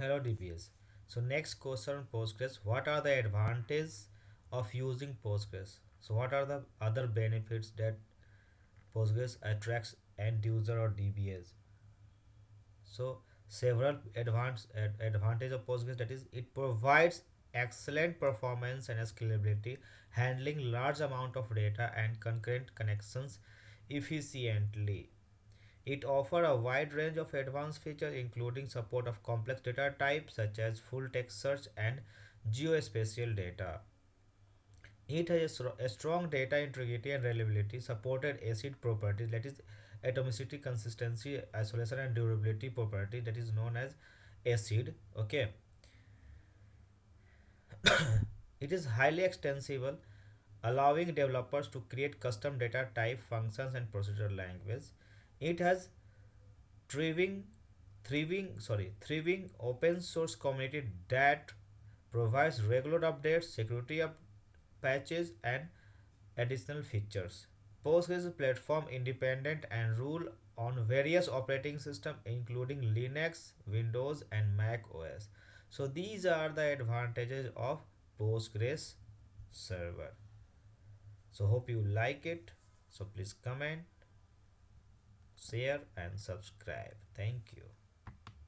Hello DBS. So next question on Postgres. What are the advantages of using Postgres? So what are the other benefits that Postgres attracts end user or DBS? So several advantage of Postgres, that is it provides excellent performance and scalability, handling large amount of data and concurrent connections efficiently. It offers a wide range of advanced features including support of complex data types such as full text search and geospatial data. It has a strong data integrity and reliability, supported acid properties, that is atomicity, consistency, isolation and durability property, that is known as acid. Okay, it is highly extensible, allowing developers to create custom data type, functions and procedural language. It has thriving thriving open source community that provides regular updates, security patches and additional features. Postgres is platform independent and rule on various operating systems including Linux, Windows and Mac OS. So these are the advantages of Postgres server. So hope you like it. So please comment, share and subscribe. Thank you.